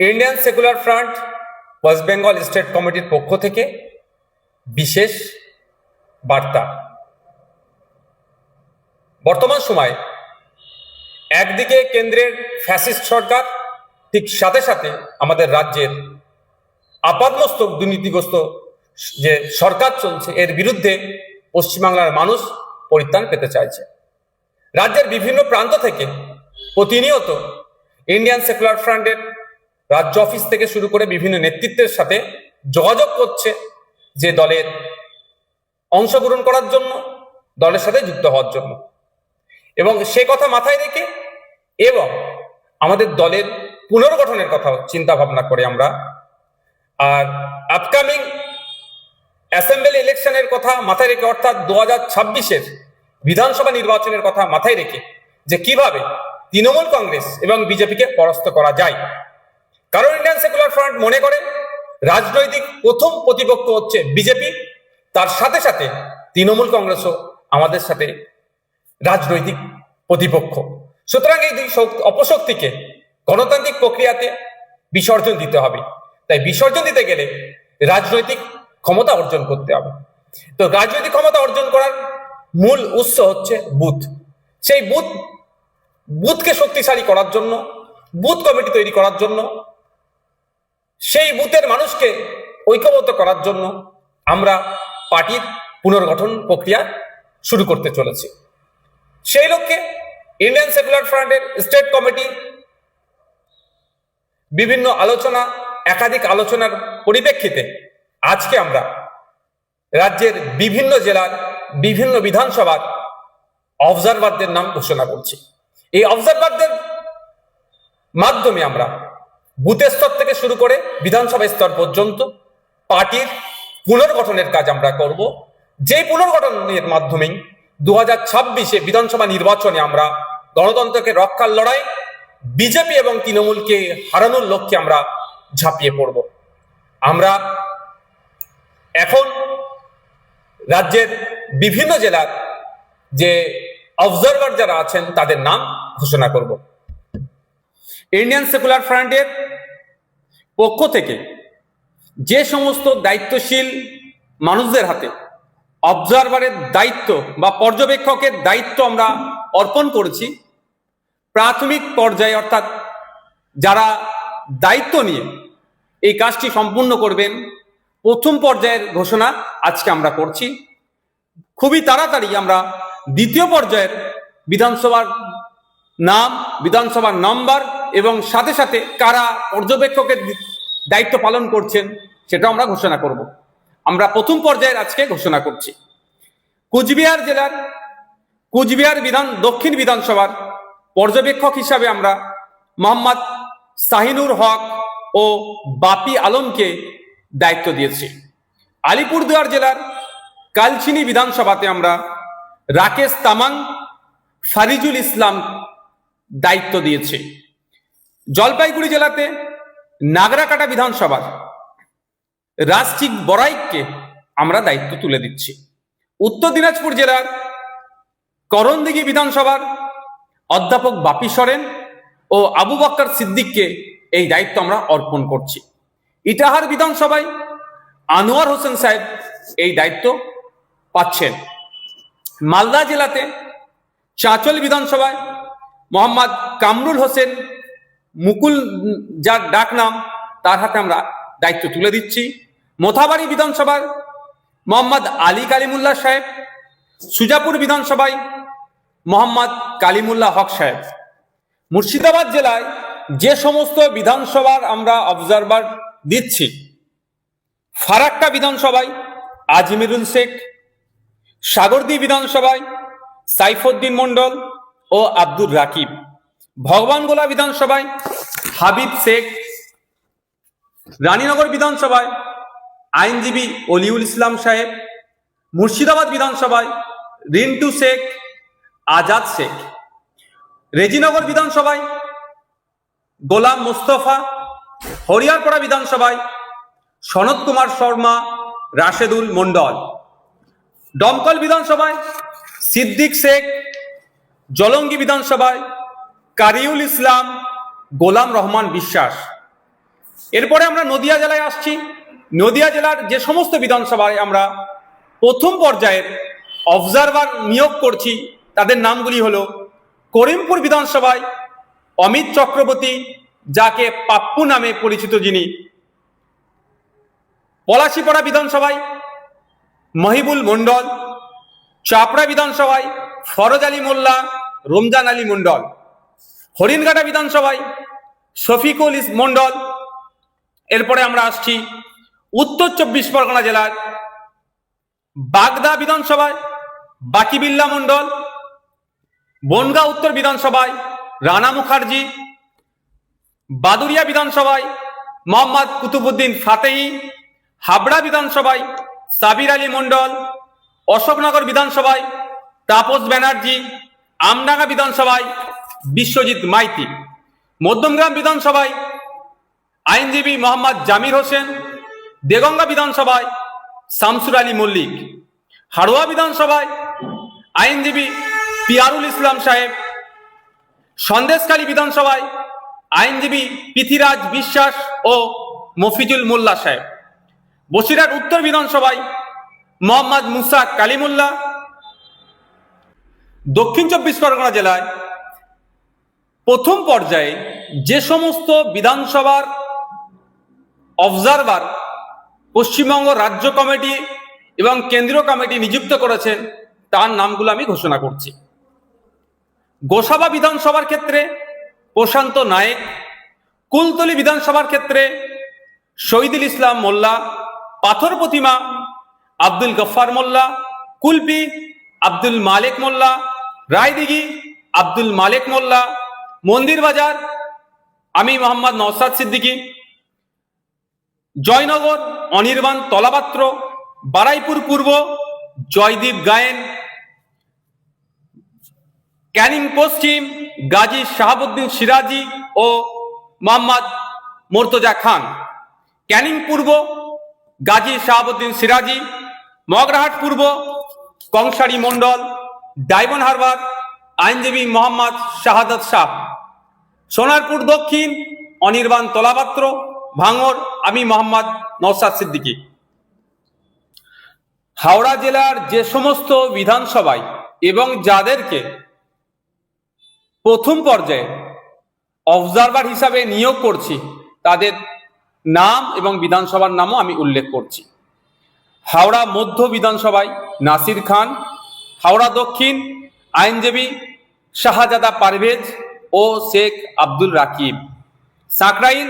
Indian Secular Front West Bengal state কমিটির পক্ষ থেকে বিশেষ বার্তা। বর্তমান সময়ে একদিকে কেন্দ্রের ফ্যাসিস্ট সরকার, ঠিক সাথে সাথে আমাদের রাজ্যের আপাতমস্তক দুর্নীতিগ্রস্ত যে সরকার চলছে, এর বিরুদ্ধে পশ্চিমবাংলার মানুষ পরিত্রাণ পেতে চাইছে। রাজ্যের বিভিন্ন প্রান্ত থেকে প্রতিনিয়ত ইন্ডিয়ান সেকুলার ফ্রন্টের রাজ্য অফিস থেকে শুরু করে বিভিন্ন নেতৃত্বের সাথে যোগাযোগ করছে যে দলের অংশগ্রহণ করার জন্য, দলের সাথে যুক্ত হওয়ার জন্য, এবং সে কথা মাথায় রেখে এবং আমাদের দলের পুনর্গঠনের কথা চিন্তা ভাবনা করে আমরা আর আপকামিং অ্যাসেম্বলি ইলেকশনের কথা মাথায় রেখে, অর্থাৎ 2026-এর বিধানসভা নির্বাচনের কথা মাথায় রেখে যে কিভাবে তৃণমূল কংগ্রেস এবং বিজেপিকে পরাস্ত করা যায়। কারণ ইন্ডিয়ান সেকুলার ফ্রন্ট মনে করে রাজনৈতিক প্রথম প্রতিপক্ষ হচ্ছে বিজেপি, তার সাথে সাথে তৃণমূল কংগ্রেসও আমাদের সাথে রাজনৈতিক প্রতিপক্ষ। সুতরাং এই দুই অপশক্তিকে গণতান্ত্রিক প্রক্রিয়াতে বিসর্জন দিতে হবে। তাই বিসর্জন দিতে গেলে রাজনৈতিক ক্ষমতা অর্জন করতে হবে। তো রাজনৈতিক ক্ষমতা অর্জন করার মূল উৎস হচ্ছে বুথ। সেই বুথকে শক্তিশালী করার জন্য, বুথ কমিটি তৈরি করার জন্য, সেই বুথের মানুষকে ঐক্যবদ্ধ করার জন্য আমরা পার্টির পুনর্গঠন প্রক্রিয়া শুরু করতে চলেছি। সেই লক্ষ্যে ইন্ডিয়ান সেকুলার ফ্রন্টের স্টেট কমিটি বিভিন্ন আলোচনা, একাধিক আলোচনার পরিপ্রেক্ষিতে আজকে আমরা রাজ্যের বিভিন্ন জেলার বিভিন্ন বিধানসভার অবজারভারদের নাম ঘোষণা করছি। এই অবজারভারদের মাধ্যমে আমরা বুথের স্তর থেকে শুরু করে বিধানসভা স্তর পর্যন্ত পার্টির পুনর্গঠনের কাজ আমরা করব। যে পুনর্গঠনের মাধ্যমে 2026-এ বিধানসভা নির্বাচনে আমরা গণতন্ত্রকে রক্ষার লড়াই, বিজেপি এবং তৃণমূলকে হারানোর লক্ষ্যে আমরা ঝাঁপিয়ে পড়ব। আমরা এখন রাজ্যের বিভিন্ন জেলার যে অবজারভার যারা আছেন তাদের নাম ঘোষণা করব। ইন্ডিয়ান সেকুলার ফ্রন্টের পক্ষ থেকে যে সমস্ত দায়িত্বশীল মানুষদের হাতে অবজারভারের দায়িত্ব বা পর্যবেক্ষকের দায়িত্ব আমরা অর্পণ করেছি, প্রাথমিক পর্যায়ে অর্থাৎ যারা দায়িত্ব নিয়ে এই কাজটি সম্পূর্ণ করবেন, প্রথম পর্যায়ের ঘোষণা আজকে আমরা করছি। খুবই তাড়াতাড়ি আমরা দ্বিতীয় পর্যায়ের বিধানসভার নাম, বিধানসভার নম্বর এবং সাথে সাথে কারা পর্যবেক্ষকের দায়িত্ব পালন করছেন সেটাও আমরা ঘোষণা করব। আমরা প্রথম পর্যায়ের আজকে ঘোষণা করছি। কুচবিহার জেলার কুচবিহার দক্ষিণ বিধানসভার পর্যবেক্ষক হিসাবে আমরা মোহাম্মদ শাহিনুর হক ও বাপি আলমকে দায়িত্ব দিয়েছি। আলিপুরদুয়ার জেলার কালচিনি বিধানসভাতে আমরা রাকেশ তামাং, ফারিজুল ইসলাম দায়িত্ব দিয়েছি। জলপাইগুড়ি জেলাতে নাগরাকাটা বিধানসভার রাজচিক বড়াইককে আমরা দায়িত্ব তুলে দিচ্ছি। উত্তর দিনাজপুর জেলার করণদিঘি বিধানসভার অধ্যাপক বাপি সরেন ও আবু বক্কর সিদ্দিককে এই দায়িত্ব আমরা অর্পণ করছি। ইটাহার বিধানসভায় আনোয়ার হোসেন সাহেব এই দায়িত্ব পাচ্ছেন। মালদা জেলাতে চাঁচল বিধানসভায় মোহাম্মদ কামরুল হোসেন মুকুল, যার ডাক নাম, তার হাতে আমরা দায়িত্ব তুলে দিচ্ছি। মোথাবাড়ি বিধানসভার মোহাম্মদ আলী কালিমুল্লাহ সাহেব, সুজাপুর বিধানসভায় মোহাম্মদ কালিমুল্লাহ হক সাহেব। মুর্শিদাবাদ জেলায় যে সমস্ত বিধানসভার আমরা অবজারভার দিচ্ছি, ফারাক্কা বিধানসভায় আজমিরুল শেখ, সাগরদী বিধানসভায় সাইফুদ্দিন মন্ডল ও আব্দুর রাকিব, ভগবানগোলা বিধানসভায় হাবিব শেখ, রানীনগর বিধানসভায় আইনজীবী অলিউল ইসলাম সাহেব, মুর্শিদাবাদ বিধানসভায় রিন্টু শেখ, আজাদ শেখ, রেজিনগর বিধানসভায় গোলাম মোস্তফা, হরিয়ারপাড়া বিধানসভায় সনৎ কুমার শর্মা, রাশেদুল মন্ডল, দমকল বিধানসভায় সিদ্দিক শেখ, জলঙ্গি বিধানসভায় কারিউল ইসলাম, গোলাম রহমান বিশ্বাস, এরপরে আমরা নদিয়া জেলায় আসছি। নদিয়া জেলার যে সমস্ত বিধানসভায় আমরা প্রথম পর্যায়ের অবজারভার নিয়োগ করছি তাদের নামগুলি হলো: করিমপুর বিধানসভায় অমিত চক্রবর্তী, যাকে পাপ্পু নামে পরিচিত যিনি; পলাশিপাড়া বিধানসভায় মহিবুল মণ্ডল; চাপড়া বিধানসভায় ফরজ আলী মোল্লা, রমজান আলী মণ্ডল; হরিণঘাটা বিধানসভায় শফিকুল মণ্ডল। এরপরে আমরা আসছি উত্তর 24 পরগনা জেলার বাগদা বিধানসভায় বাকিবিল্লা মণ্ডল; বনগাঁ উত্তর বিধানসভায় রানা মুখার্জি; বাদুরিয়া বিধানসভায় মোহাম্মদ কুতুবুদ্দিন ফাতেহি; হাবড়া বিধানসভায় সাবির আলী মণ্ডল; অশোকনগর বিধানসভায় তাপস ব্যানার্জি; আমডাঙ্গা বিধানসভায় বিশ্বজিৎ মাইতি; মধ্যমগ্রাম বিধানসভায় আইনজীবী মোহাম্মদ জামির হোসেন; দেগঙ্গা বিধানসভায় শামসুর আলী মল্লিক; হাড়োয়া বিধানসভায় আইনজীবী পিয়ারুল ইসলাম সাহেব; সন্দেশখালী বিধানসভায় আইনজীবী পৃথিরাজ বিশ্বাস ও মফিজুল মোল্লা সাহেব; বসিরহাট উত্তর বিধানসভায় মোহাম্মদ মুসা কালিমুল্লাহ। দক্ষিণ 24 পরগনা জেলায় প্রথম পর্যায়ে যে সমস্ত বিধানসভার অবজারভার পশ্চিমবঙ্গ রাজ্য কমিটি এবং কেন্দ্রীয় কমিটি নিযুক্ত করেছেন তার নামগুলো আমি ঘোষণা করছি। গোসাবা বিধানসভার ক্ষেত্রে প্রশান্ত নায়েক; কুলতলি বিধানসভার ক্ষেত্রে শহীদুল ইসলাম মোল্লা; পাথর প্রতিমা আব্দুল গফফার মোল্লা; কুলপি আব্দুল মালেক মোল্লা; রায়দিঘি আব্দুল মালেক মোল্লা; মন্দির বাজার আমি মোহাম্মদ নওসাদ সিদ্দিকী; জয়নগর অনির্বাণ তলাপাত্র; বারাইপুর পূর্ব জয়দীপ গায়েন; ক্যানিং পশ্চিম গাজী শাহাবুদ্দিন সিরাজি ও মোহাম্মদ মোর্তজা খান; ক্যানিং পূর্ব গাজী শাহাবুদ্দিন সিরাজি; মগরাহাট পূর্ব কংসারী মণ্ডল; ডায়মন্ড হারবার আইনজীবী মোহাম্মদ শাহাদাত শাহ; সোনারপুর দক্ষিণ অনির্বাণ তলাপাত্র; ভাঙড় আমি মোহাম্মদ নওসাদ সিদ্দিকী। হাওড়া জেলার যে সমস্ত বিধানসভায় এবং যাদেরকে প্রথম পর্যায়ে অবজারভার হিসাবে নিয়োগ করছি তাদের নাম এবং বিধানসভার নামও আমি উল্লেখ করছি। হাওড়া মধ্য বিধানসভায় নাসির খান; হাওড়া দক্ষিণ আইনজীবী শাহজাদা পারভেজ ও শেখ আব্দুল রাকিব; সাঁকরাইল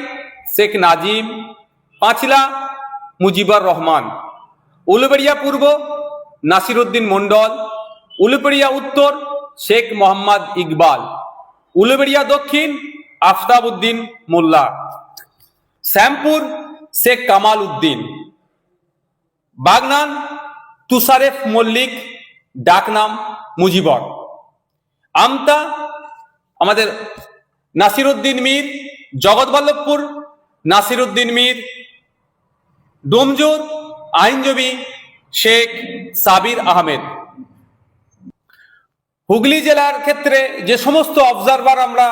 শেখ নাজিম; পাঁচলা মুজিবুর রহমান; উলুবেড়িয়া পূর্ব নাসিরউদ্দিন মণ্ডল; উলুবেড়িয়া উত্তর শেখ মোহাম্মদ ইকবাল; উলুবেড়িয়া দক্ষিণ আফতাব উদ্দিন মোল্লা; শ্যামপুর শেখ কামাল উদ্দিন; বাগনান তুষারেফ মল্লিক ডাকনাম মুজিবর; আমতা আমাদের নাসিরউদ্দিন মীর; জগৎবল্লভপুর নাসিরউদ্দিন মীর; ডোমজুর আইনজীবী শেখ সাবির আহমেদ। হুগলি জেলার ক্ষেত্রে যে সমস্ত অবজারভার আমরা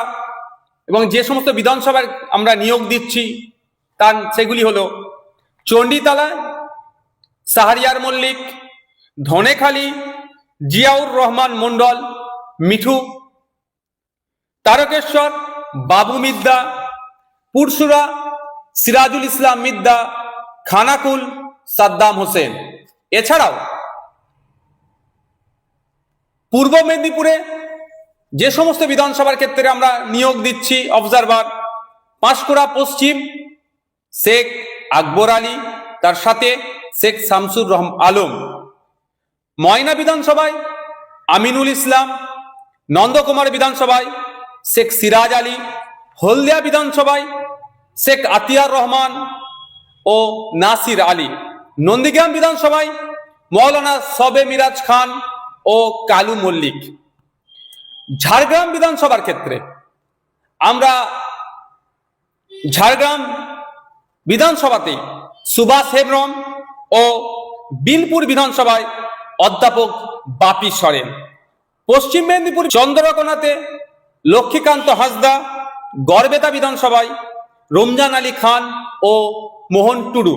এবং যে সমস্ত বিধানসভায় আমরা নিয়োগ দিচ্ছি তার সেগুলি হলো: চণ্ডীতলা শাহরিয়ার মল্লিক; ধনেখালি জিয়াউর রহমান মণ্ডল মিঠু; তারকেশ্বর বাবু মিদ্দা; পুরসুরা সিরাজুল ইসলাম মিদ্দা; খানাকুল সাদ্দাম হোসেন। এছাড়াও পূর্ব মেদিনীপুরে যে সমস্ত বিধানসভার ক্ষেত্রে আমরা নিয়োগ দিচ্ছি অবজারভার: পাঁশকুড়া পশ্চিম শেখ আকবর আলী, তার সাথে শেখ শামসুর আলম; ময়না বিধানসভায় আমিনুল ইসলাম; নন্দকুমার বিধানসভায় শেখ সিরাজ আলী; হলদিয়া বিধানসভায় শেখ আতিয়ার রহমান ও নাসির আলী; নন্দীগ্রাম বিধানসভায় মৌলানা সবে মিরাজ খান ও কালু মল্লিক। ঝাড়গ্রাম বিধানসভার ক্ষেত্রে আমরা ঝাড়গ্রাম বিধানসভাতে সুভাষ হেমব্রম ও বিনপুর বিধানসভায় অধ্যাপক বাপি সরেন; পশ্চিম মেদিনীপুর চন্দ্রকোনাতে লক্ষ্মীকান্ত হাঁসদা; গড়বেতা বিধানসভায় রমজান আলী খান ও মোহন টুডু।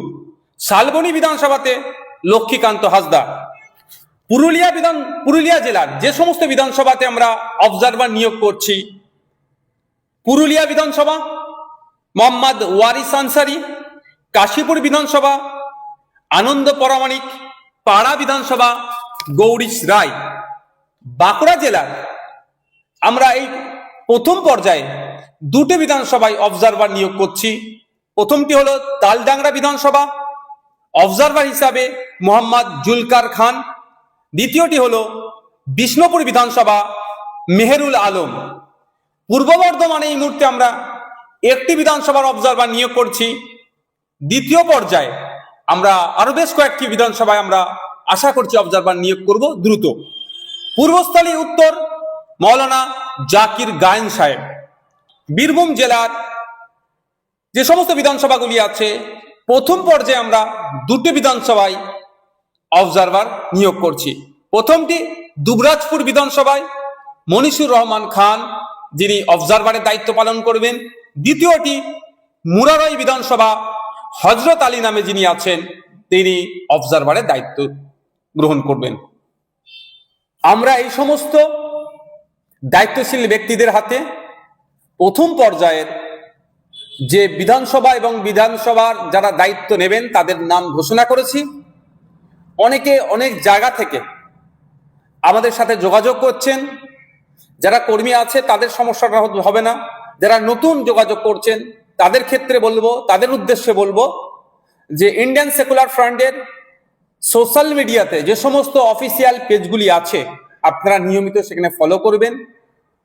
শালবনী বিধানসভাতে লক্ষ্মীকান্ত হাসদা। পুরুলিয়া জেলার যে সমস্ত বিধানসভাতে আমরা অবজারভার নিয়োগ করছি, পুরুলিয়া বিধানসভা মোহাম্মদ ওয়ারিস আনসারি, কাশীপুর বিধানসভা আনন্দ পরামানিক, পাড়া বিধানসভা গৌরীশ রায়। বাঁকুড়া জেলার আমরা এই প্রথম পর্যায়ে দুটি বিধানসভায় অবজারভার নিয়োগ করছি। প্রথমটি হলো তালডাংরা বিধানসভা, অবজারভার হিসাবে মোহাম্মদ জুলকার খান। দ্বিতীয়টি হলো বিষ্ণুপুর বিধানসভা, মেহেরুল আলম। পূর্ব বর্ধমানে এই মুহূর্তে আমরা একটি বিধানসভার অবজারভার নিয়োগ করছি। দ্বিতীয় পর্যায়ে আমরা আরো বেশ কয়েকটি বিধানসভায় আমরা আশা করছি অবজারভার নিয়োগ করব দ্রুত। পূর্বস্থলী উত্তর মৌলানা জাকির গায়েন সাহেব। বীরভূম জেলার যে সমস্ত বিধানসভাগুলি আছে, প্রথম পর্যায়ে আমরা দুটি বিধানসভায় অবজারভার নিয়োগ করছি। প্রথমটি দুবরাজপুর বিধানসভায় মনিসুর রহমান খান, যিনি অবজারভারের দায়িত্ব পালন করবেন। দ্বিতীয়টি মুরারই বিধানসভা, হজরত আলী নামে যিনি আছেন তিনি অবজারভারের দায়িত্ব গ্রহণ করবেন। আমরা এই সমস্ত দায়িত্বশীল ব্যক্তিদের হাতে প্রথম পর্যায়ের যে বিধানসভা এবং বিধানসভার যারা দায়িত্ব নেবেন তাদের নাম ঘোষণা করেছি। অনেকে অনেক জায়গা থেকে আমাদের সাথে যোগাযোগ করছেন। যারা কর্মী আছে তাদের সমস্যাটা হবে না, যারা নতুন যোগাযোগ করছেন তাদের ক্ষেত্রে বলবো, তাদের উদ্দেশ্যে বলবো যে ইন্ডিয়ান সেকুলার ফ্রন্টের সোশ্যাল মিডিয়াতে যে সমস্ত অফিসিয়াল পেজগুলি আছে আপনারা নিয়মিত সেখানে ফলো করবেন।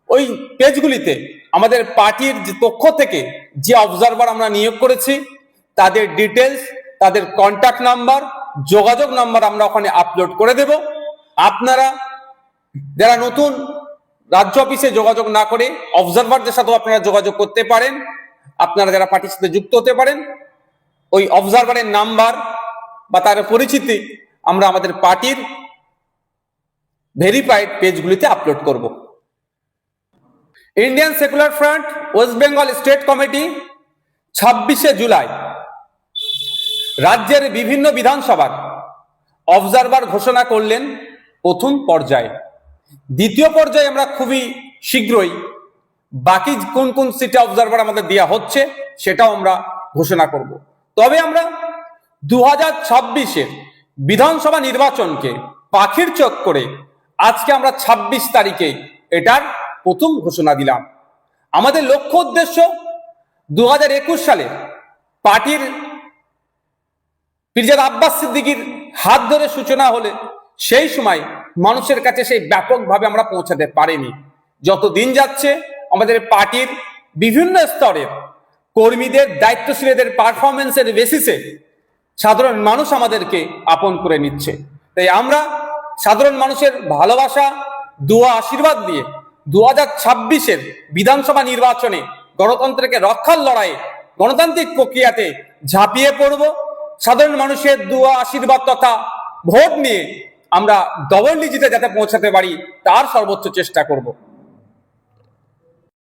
ওই পেজগুলিতে আমাদের পার্টির যে পক্ষ থেকে যে অবজারভার আমরা নিয়োগ করেছি তাদের ডিটেলস, তাদের কন্ট্যাক্ট নাম্বার, যোগাযোগ নাম্বার আমরা ওখানে আপলোড করে দেব। আপনারা যারা নতুন রাজ্য অফিসে যোগাযোগ না করে অবজারভারদের সাথেও আপনারা যোগাযোগ করতে পারেন। আপনারা যারা পার্টির সাথে যুক্ত হতে পারেন, ওই অবজারভারের নাম্বার বা তার পরিচিতি আমরা আমাদের পার্টির ভেরিফাইড পেজগুলিতে আপলোড করব। ইন্ডিয়ান সেকুলার ফ্রন্ট ওয়েস্ট বেঙ্গল স্টেট কমিটি 26শে জুলাই রাজ্যের বিভিন্ন বিধানসভার অবজারভার ঘোষণা করলেন প্রথম পর্যায়ে। দ্বিতীয় পর্যায়ে আমরা খুবই শীঘ্রই বাকি কোন কোন সিটে অবজারভার আমাদের দেওয়া হচ্ছে সেটাও আমরা ঘোষণা করব। তবে আমরা 2026-এর বিধানসভা নির্বাচনকে পাখির চোখ করে আজকে আমরা 26 তারিখে এটার প্রথম ঘোষণা দিলাম। আমাদের লক্ষ্য উদ্দেশ্য 2021 সালে পার্টির পিরজাদা আব্বাস সিদ্দিকীর হাত ধরে সূচনা হলে সেই সময় মানুষের কাছে সেই ব্যাপকভাবে আমরা পৌঁছাতে পারিনি। যত দিন যাচ্ছে আমাদের পার্টির বিভিন্ন স্তরের কর্মীদের, দায়িত্বশীলদের পারফরমেন্সের বেসিসে সাধারণ মানুষ আমাদেরকে আপন করে নিচ্ছে। তাই আমরা সাধারণ মানুষের ভালোবাসা, দোয়া, আশীর্বাদ দিয়ে 2026-এর বিধানসভা নির্বাচনে গণতন্ত্রকে রক্ষার লড়াইয়ে, গণতান্ত্রিক প্রক্রিয়াতে ঝাঁপিয়ে পড়ব। সাধারণ মানুষের দোয়া, আশীর্বাদ তথা ভোট নিয়ে আমরা ডবল ডিজিটে যাতে পৌঁছাতে পারি তার সর্বোচ্চ চেষ্টা করব।